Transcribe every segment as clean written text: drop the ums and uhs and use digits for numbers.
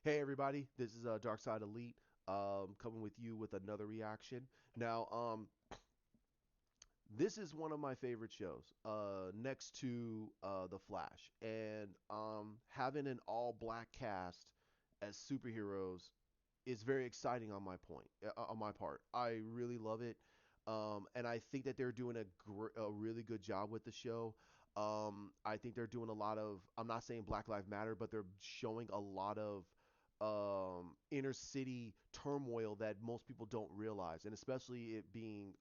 Hey everybody, this is Dark Side Elite, coming with you with another reaction. Now, this is one of my favorite shows, next to The Flash, and having an all-black cast as superheroes is very exciting on my part. I really love it, and I think that they're doing a really good job with the show. I think they're doing a lot of. I'm not saying Black Lives Matter, but they're showing a lot of inner city turmoil that most people don't realize, and especially it being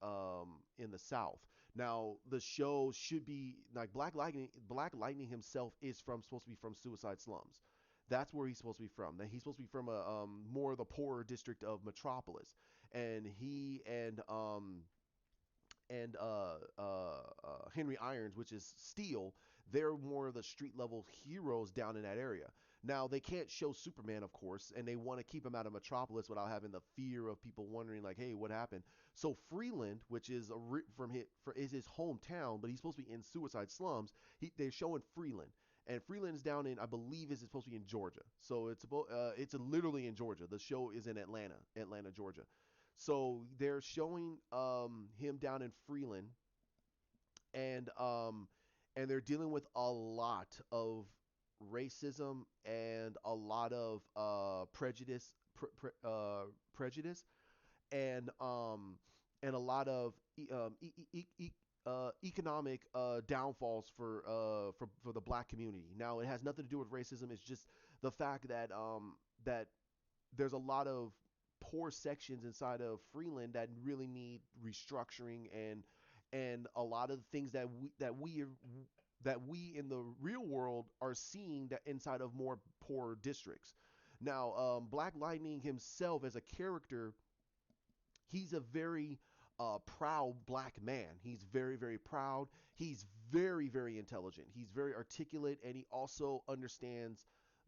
in the South. Now, the show should be like Black Lightning. Black Lightning himself is from supposed to be from Suicide Slums. That's where he's supposed to be from. That he's supposed to be from a more of the poorer district of Metropolis, and he and Henry Irons, which is Steel, they're more of the street level heroes down in that area. Now they can't show Superman, of course, and they want to keep him out of Metropolis without having the fear of people wondering, like, hey, what happened? So Freeland, which is is his hometown, but he's supposed to be in Suicide Slums. They're showing Freeland, and Freeland is down in, I believe, is supposed to be in Georgia. So it's literally in Georgia. The show is in Atlanta, Georgia. So they're showing him down in Freeland, and they're dealing with a lot of racism and a lot of prejudice, and and a lot of economic downfalls for the black community. Now, it has nothing to do with racism. It's just the fact that there's a lot of poor sections inside of Freeland that really need restructuring, and a lot of the things that we in the real world are seeing that inside of more poor districts. Now, Black Lightning himself as a character, he's a very proud black man. He's very, very proud. He's very, very intelligent. He's very articulate, and he also understands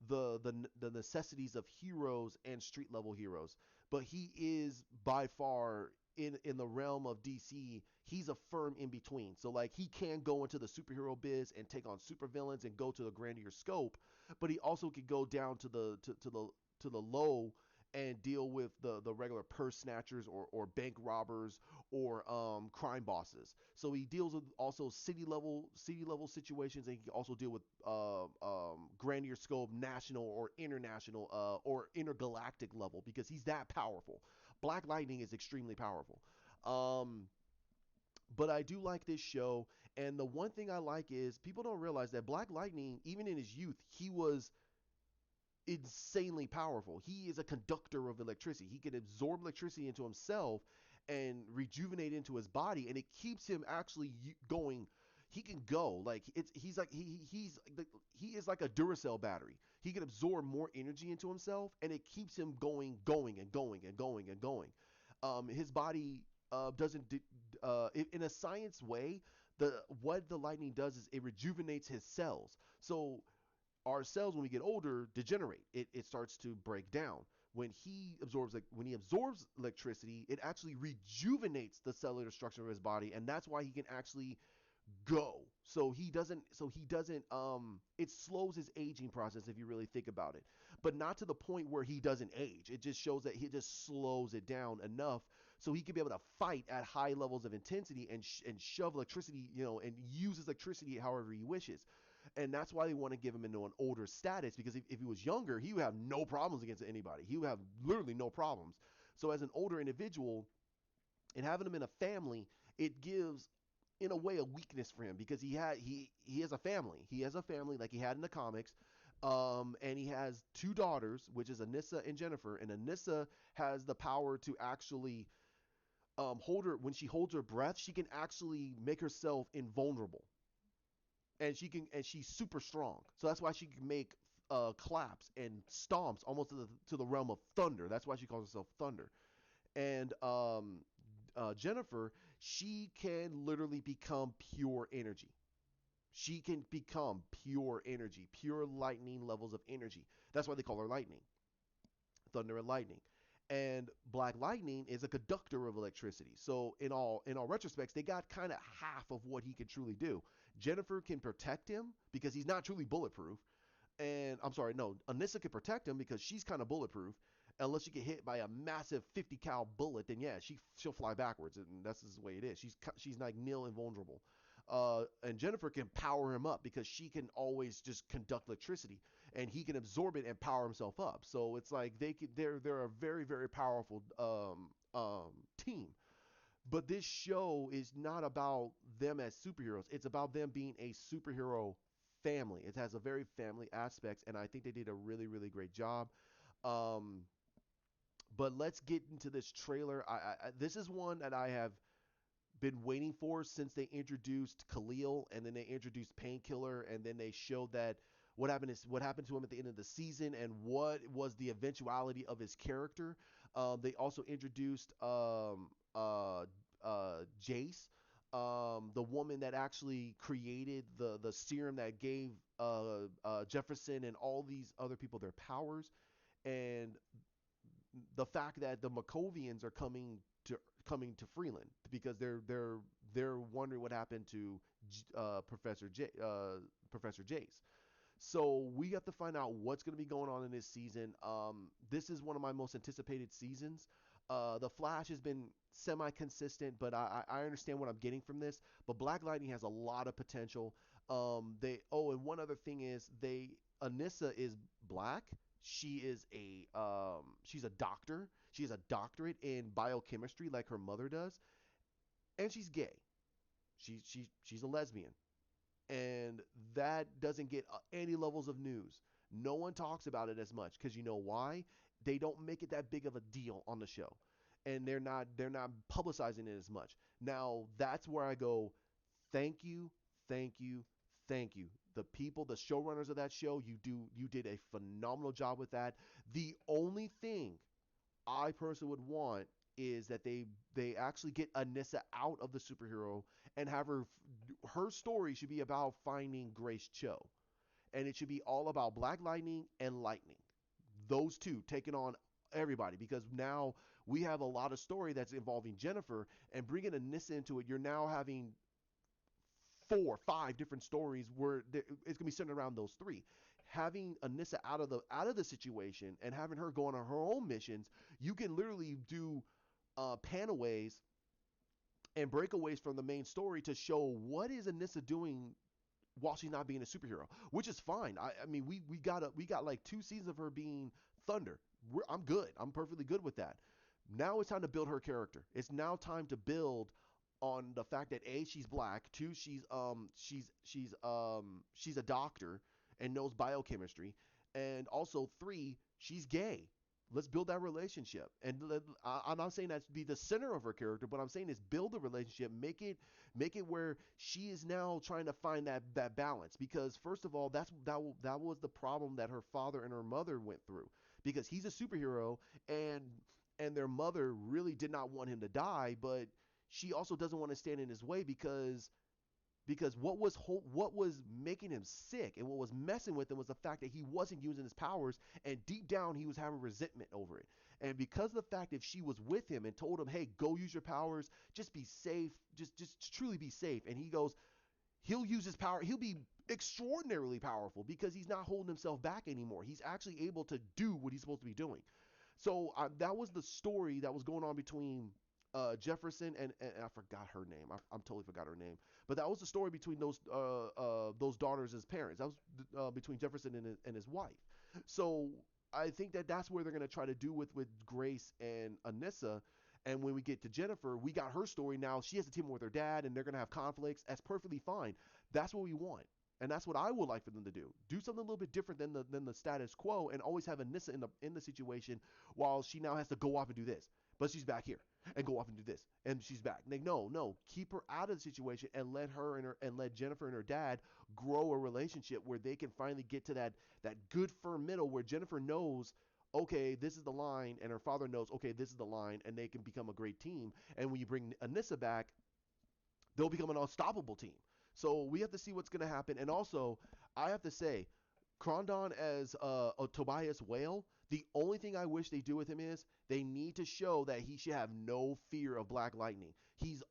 the necessities of heroes and street level heroes. But he is by far in the realm of DC, he's a firm in between. So like he can go into the superhero biz and take on supervillains and go to the grandeur scope, but he also could go down to the low and deal with the regular purse snatchers or bank robbers or crime bosses. So he deals with also city level situations, and he can also deal with grandeur scope, national or international or intergalactic level, because he's that powerful. Black Lightning is extremely powerful. But I do like this show, and the one thing I like is people don't realize that Black Lightning, even in his youth, he was insanely powerful. He is a conductor of electricity. He can absorb electricity into himself and rejuvenate into his body, and it keeps him actually going. He can go like he is like a Duracell battery. He can absorb more energy into himself, and it keeps him going and going and going and going. His body doesn't in a science way. The what the lightning does is it rejuvenates his cells. So our cells, when we get older, degenerate. It starts to break down. When he absorbs electricity, it actually rejuvenates the cellular structure of his body, and that's why he can actually go. So he doesn't it slows his aging process, if you really think about it, but not to the point where he doesn't age. It just shows that he just slows it down enough so he can be able to fight at high levels of intensity and shove electricity, and use his electricity however he wishes. And that's why they want to give him into an older status, because if he was younger, he would have no problems against anybody. He would have literally no problems. So as an older individual, and having him in a family, it gives, in a way, a weakness for him, because he has a family. He has a family like he had in the comics, and he has two daughters, which is Anissa and Jennifer. And Anissa has the power to actually hold her when she holds her breath. She can actually make herself invulnerable, and she's super strong. So that's why she can make claps and stomps almost to the realm of thunder. That's why she calls herself Thunder. And Jennifer, she can literally become pure energy. She can become pure energy, pure lightning levels of energy. That's why they call her Lightning, Thunder and Lightning. And Black Lightning is a conductor of electricity. So in all retrospects, they got kind of half of what he can truly do. Jennifer can protect him because he's not truly bulletproof. And I'm sorry, no, Anissa can protect him because she's kind of bulletproof. Unless you get hit by a massive 50 cal bullet, then yeah, she'll fly backwards, and that's just the way it is. She's like nil invulnerable. And Jennifer can power him up because she can always just conduct electricity, and he can absorb it and power himself up. So it's like they're a very very powerful team. But this show is not about them as superheroes. It's about them being a superhero family. It has a very family aspects, and I think they did a really, really great job. Um, but let's get into this trailer. This is one that I have been waiting for since they introduced Khalil, and then they introduced Painkiller, and then they showed that what happened to him at the end of the season, and what was the eventuality of his character. They also introduced Jace, the woman that actually created the serum that gave Jefferson and all these other people their powers, and the fact that the Markovians are coming to Freeland because they're wondering what happened to Professor Jace. So we have to find out what's going to be going on in this season. This is one of my most anticipated seasons. The Flash has been semi-consistent, but I understand what I'm getting from this. But Black Lightning has a lot of potential. And one other thing is Anissa is black. She's a doctor. She has a doctorate in biochemistry, like her mother does, and she's gay. She's a lesbian, and that doesn't get any levels of news. No one talks about it as much because you know why? They don't make it that big of a deal on the show, and they're not publicizing it as much. Now that's where I go. Thank you, thank you, thank you. The people, the showrunners of that show, you did a phenomenal job with that. The only thing I personally would want is that they actually get Anissa out of the superhero and have her story should be about finding Grace Cho, and it should be all about Black Lightning and Lightning, those two taking on everybody, because now we have a lot of story that's involving Jennifer, and bringing Anissa into it, you're now having 4, 5 different stories where it's gonna be centered around those three. Having Anissa out of the situation and having her go on her own missions, you can literally do panaways and breakaways from the main story to show what is Anissa doing while she's not being a superhero, which is fine. I mean, we got like 2 seasons of her being Thunder. I'm good. I'm perfectly good with that. Now it's time to build her character. It's now time to build on the fact that A, she's black, two, she's a doctor and knows biochemistry, and also three, she's gay. Let's build that relationship. And I'm not saying that to be the center of her character, but I'm saying is build the relationship, make it where she is now trying to find that balance. Because first of all, that was the problem that her father and her mother went through. Because he's a superhero, and their mother really did not want him to die, but she also doesn't want to stand in his way because what was making him sick and what was messing with him was the fact that he wasn't using his powers, and deep down he was having resentment over it. And because of the fact if she was with him and told him, hey, go use your powers, just be safe, just truly be safe, and he goes, he'll use his power, he'll be extraordinarily powerful because he's not holding himself back anymore. He's actually able to do what he's supposed to be doing. So that was the story that was going on between Jefferson and I forgot her name. I'm totally forgot her name. But that was the story between those daughters as parents. That was between Jefferson and his wife. So I think that that's where they're gonna try to do with Grace and Anissa. And when we get to Jennifer, we got her story now. She has to team up with her dad, and they're gonna have conflicts. That's perfectly fine. That's what we want. And that's what I would like for them to do. Do something a little bit different than the status quo, and always have Anissa in the situation while she now has to go off and do this, but she's back here and go off and do this, and she's back. Like, no, keep her out of the situation and let Jennifer and her dad grow a relationship where they can finally get to that good firm middle where Jennifer knows, okay, this is the line, and her father knows, okay, this is the line, and they can become a great team. And when you bring Anissa back, they'll become an unstoppable team. So we have to see what's going to happen. And also, I have to say, Crondon as a Tobias Whale, the only thing I wish they do with him is they need to show that he should have no fear of Black Lightning. He's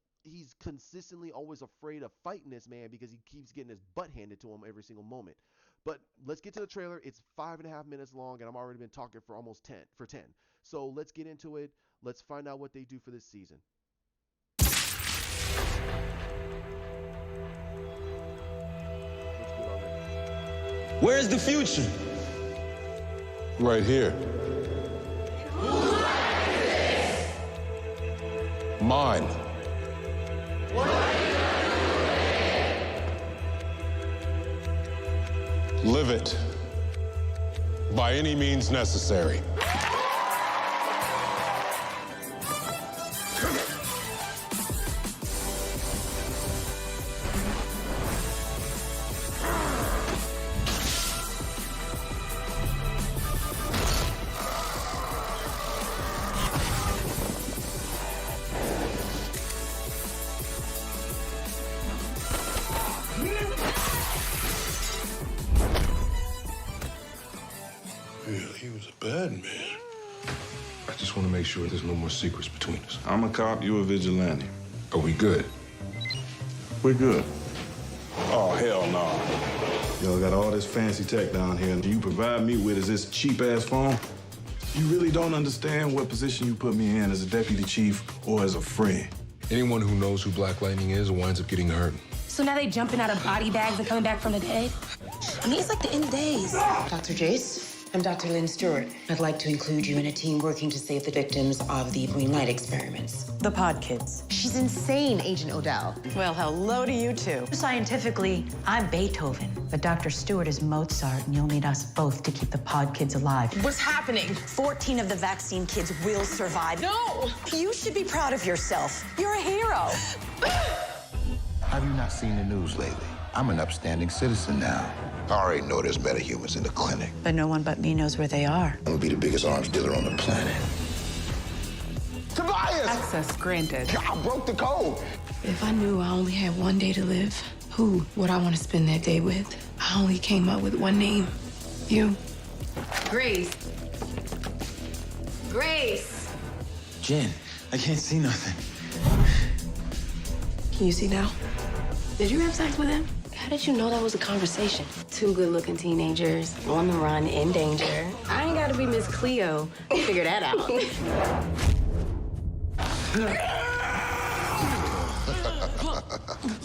consistently always afraid of fighting this man because he keeps getting his butt handed to him every single moment. But let's get to the trailer. It's 5.5 minutes long, and I've already been talking for almost 10. So let's get into it. Let's find out what they do for this season. Where's the future? Right here. Mine. Live it. By any means necessary. He was a bad man. I just want to make sure there's no more secrets between us. I'm a cop, you a vigilante. Are we good? We're good. Oh, hell no. Y'all got all this fancy tech down here, and you provide me with is this cheap-ass phone? You really don't understand what position you put me in as a deputy chief or as a friend. Anyone who knows who Black Lightning is winds up getting hurt. So now they jumping out of body bags and coming back from the dead? I mean, it's like the end of days. Dr. Jace, I'm Dr. Lynn Stewart. I'd like to include you in a team working to save the victims of the green light experiments. The pod kids. She's insane, Agent Odell. Well, hello to you too. Scientifically, I'm Beethoven, but Dr. Stewart is Mozart, and you'll need us both to keep the pod kids alive. What's happening? 14 of the vaccine kids will survive. No! You should be proud of yourself. You're a hero. Have you not seen the news lately? I'm an upstanding citizen now. I already know there's metahumans in the clinic. But no one but me knows where they are. I'm gonna be the biggest arms dealer on the planet. Tobias! Access granted. I broke the code. If I knew I only had one day to live, who would I want to spend that day with? I only came up with one name. You. Grace. Grace. Jen, I can't see nothing. Can you see now? Did you have sex with him? How did you know that was a conversation? Two good-looking teenagers on the run, in danger. I ain't gotta be Miss Cleo to figure that out.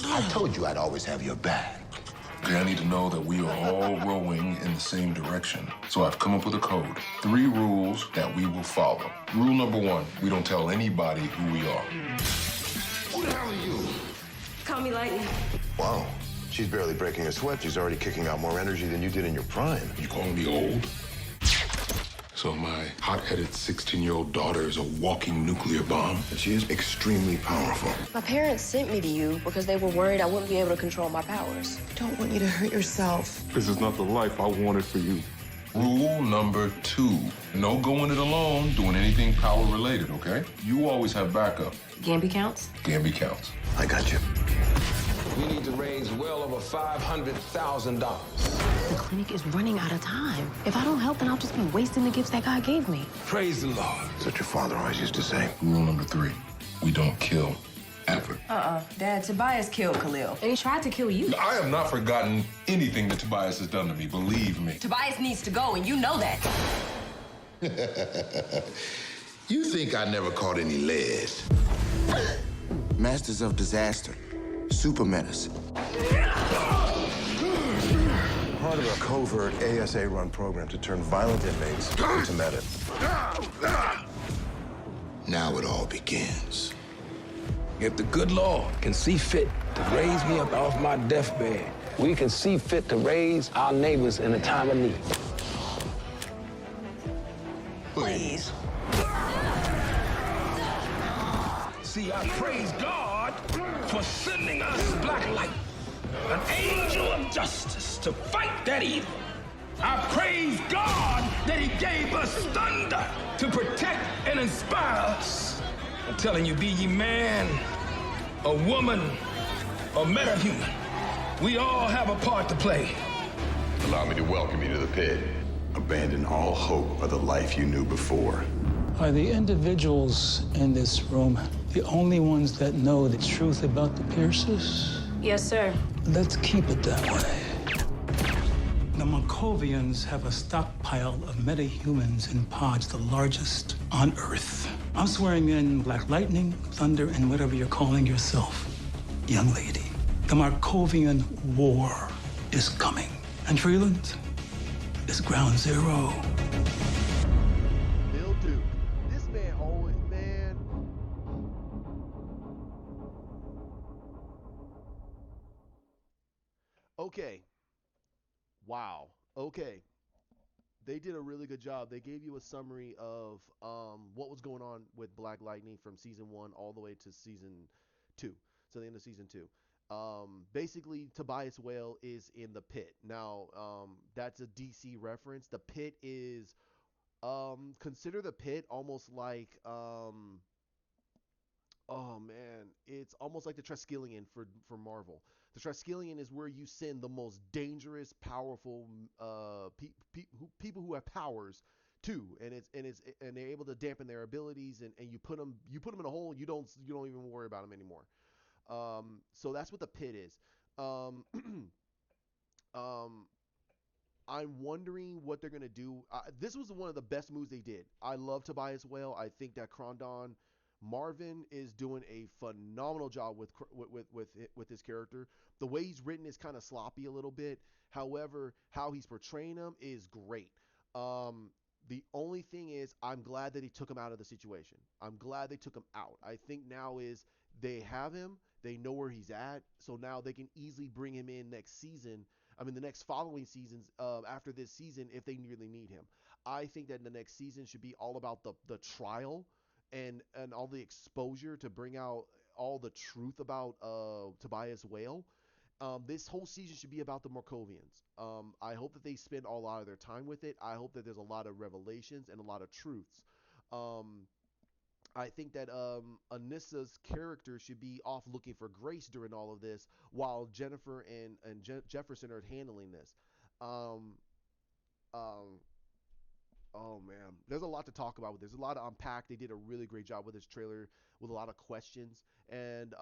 I told you I'd always have your back. Okay, I need to know that we are all rowing in the same direction. So I've come up with a code. 3 rules that we will follow. Rule number 1, we don't tell anybody who we are. Who the hell are you? Call me Lightning. Wow. She's barely breaking a sweat. She's already kicking out more energy than you did in your prime. You call me old? So my hot-headed 16-year-old daughter is a walking nuclear bomb? And she is extremely powerful. My parents sent me to you because they were worried I wouldn't be able to control my powers. Don't want you to hurt yourself. This is not the life I wanted for you. Rule number 2, no going it alone, doing anything power-related, okay? You always have backup. Gamby counts? Gamby counts. I got you. We need to raise well over $500,000. The clinic is running out of time. If I don't help, then I'll just be wasting the gifts that God gave me. Praise the Lord. That's what your father always used to say. Rule number 3, we don't kill, ever. Dad, Tobias killed Khalil. And he tried to kill you. I have not forgotten anything that Tobias has done to me, believe me. Tobias needs to go, and you know that. You think I never caught any lead? Masters of Disaster. Super Menace. Part of a covert ASA-run program to turn violent inmates into meta. Now it all begins. If the good Lord can see fit to raise me up off my deathbed, we can see fit to raise our neighbors in a time of need. Please. See, I praise God for sending us Black Light, an angel of justice to fight that evil. I praise God that he gave us thunder to protect and inspire us. I'm telling you, be ye man, a woman, a metahuman, we all have a part to play. Allow me to welcome you to the pit. Abandon all hope of the life you knew before. Are the individuals in this room the only ones that know the truth about the Pierces? Yes, sir. Let's keep it that way. No Markovians have a stockpile of metahumans in pods, the largest on Earth. I'm swearing in Black Lightning, Thunder, and whatever you're calling yourself, young lady. The Markovian War is coming. And Freeland is ground zero. Bill Duke. This man always, man. Okay. Wow. Okay. They did a really good job. They gave you a summary of what was going on with Black Lightning from season 1 all the way to season 2. So the end of season 2. Basically, Tobias Whale is in the pit. Now, that's a DC reference. The pit is, consider the pit almost like, oh man, it's almost like the Triskelion for Marvel. The Triskelion is where you send the most dangerous, powerful people who have powers to, and they're able to dampen their abilities, and you put them in a hole, and you don't even worry about them anymore. So that's what the pit is. Um, um, I'm wondering what they're gonna do. This was one of the best moves they did. I love Tobias Whale. I think that Krondon Marvin is doing a phenomenal job with his character. The way he's written is kind of sloppy a little bit. However, how he's portraying him is great. The only thing is, I'm glad that he took him out of the situation. I'm glad they took him out. I think now is they have him. They know where he's at. So now they can easily bring him in next season. I mean, the next following seasons after this season, if they really need him. I think that the next season should be all about the trial and all the exposure to bring out all the truth about Tobias Whale. This whole season should be about the Markovians. I hope that they spend a lot of their time with it. I hope that there's a lot of revelations and a lot of truths. Um, I think that Anissa's character should be off looking for Grace during all of this, while Jennifer and Jefferson are handling this. Um, um, Oh man, there's a lot to talk about with this. There's a lot to unpack. They did a really great job with this trailer with a lot of questions. And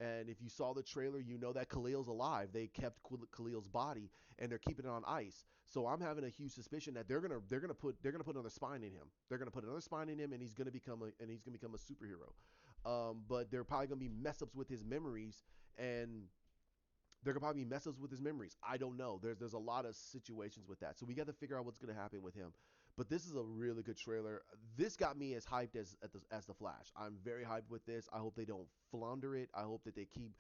if you saw the trailer, you know that Khalil's alive. They kept Khalil's body and they're keeping it on ice. So I'm having a huge suspicion that they're gonna put another spine in him. They're gonna put another spine in him, and he's gonna become a superhero. But there are probably gonna be mess ups with his memories, and there could probably be mess ups with his memories. I don't know. There's a lot of situations with that. So we got to figure out what's going to happen with him. But this is a really good trailer. This got me as hyped as the Flash. I'm very hyped with this. I hope they don't flounder it. I hope that they keep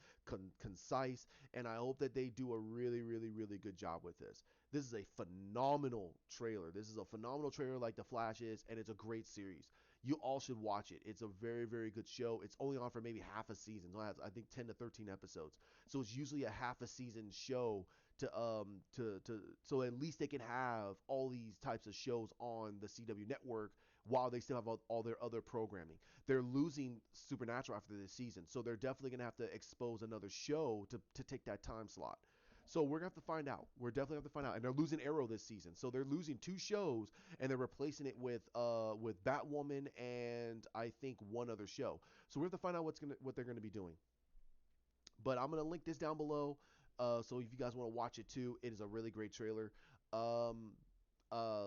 concise, and I hope that they do a really, really, really good job with this. This is a phenomenal trailer. This is a phenomenal trailer like the Flash is, and it's a great series. You all should watch it. It's a very, very good show. It's only on for maybe half a season. So it has, I think, 10 to 13 episodes. So it's usually a half a season show to so at least they can have all these types of shows on the CW network while they still have all their other programming. They're losing Supernatural after this season, so they're definitely gonna have to expose another show to take that time slot. So we're gonna have to find out. We're definitely have to find out. And they're losing Arrow this season, so they're losing two shows, and they're replacing it with Batwoman and I think one other show. So we have to find out what they're gonna be doing. But I'm gonna link this down below. So if you guys want to watch it too, it is a really great trailer. Um,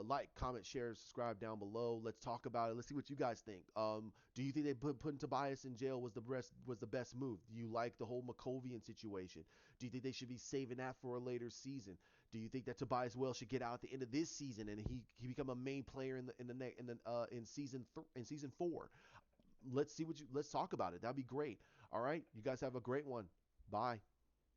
like, comment, share, subscribe down below. Let's talk about it. Let's see what you guys think. Do you think they putting Tobias in jail was the best move? Do you like the whole Markovian situation? Do you think they should be saving that for a later season? Do you think that Tobias Wells should get out at the end of this season and he become a main player in season 4? Let's talk about it. That'd be great. All right, you guys have a great one. Bye.